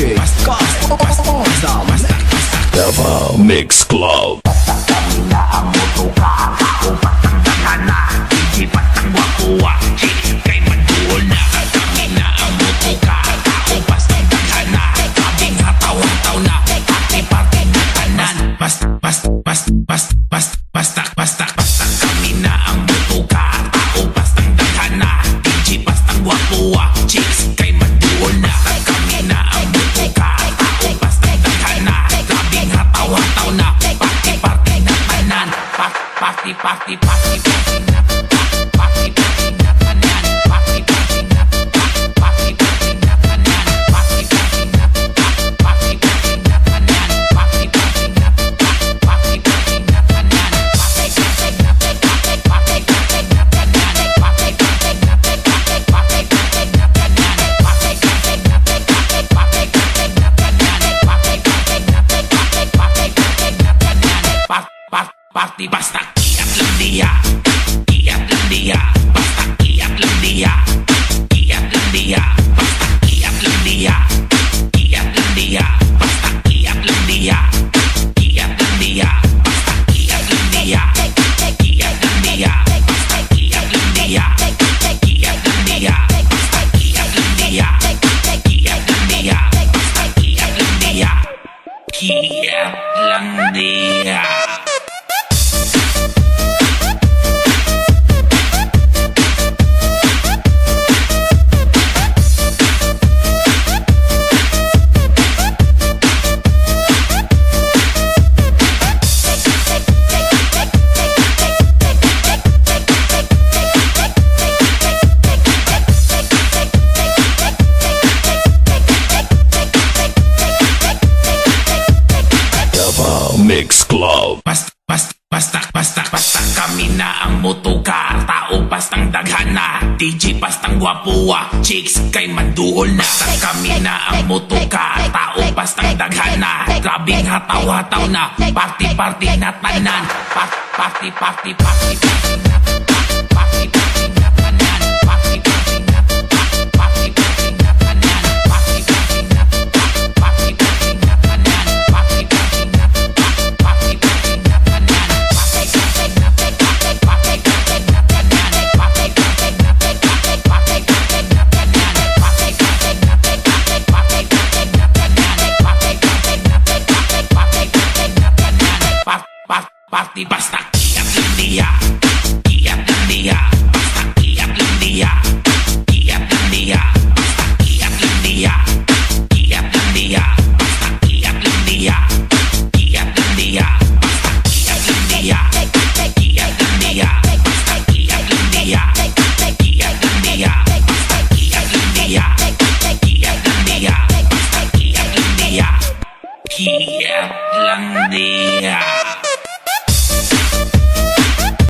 DJ Davao Mix Club. Kami na ang motoka, upat ang dagana, ijipat ang wakuwa, chicks kay maduol na. Kami na ang motoka, upas ang dagana, sabing hataw-hataw na, party-party na tanan. Basta kami na ang motoka, upas ang dagana, ijipat ang wakuwa, chicks kay maduol na. Kami na ang motoka, upas ang dagana, sabing hataw-hataw na, party-party na tanan. Party na, party na tanan. Party na, party na tanan. Party na, party na tanan. Party na, party na tanan. Party basta kiat lang dia, basta kiat lang dia, basta kiat lang dia, basta kiat lang dia, basta kiat lang dia, basta kiat lang dia, basta kiat lang dia, basta kiat lang dia, basta kiat lang dia, kiat lang dia. Mix Club. Basta kami na ang motoka, tao pastang daghana, DJ pastang gwapuwa, chicks kay maduol na. Kami na ang motoka, tao pastang daghana, grabing hataw-hataw na, party-party na tanan. Party na, party na tanan. Party na, party na tanan. Party na, party na tanan. Party na, party basta kiat lang dia, basta kiat lang dia, basta kiat lang dia, basta kiat lang dia, basta kiat lang dia, basta kiat lang dia, basta kiat lang dia, basta kiat lang dia, basta kiat lang dia, basta kiat lang dia, kiat lang dia.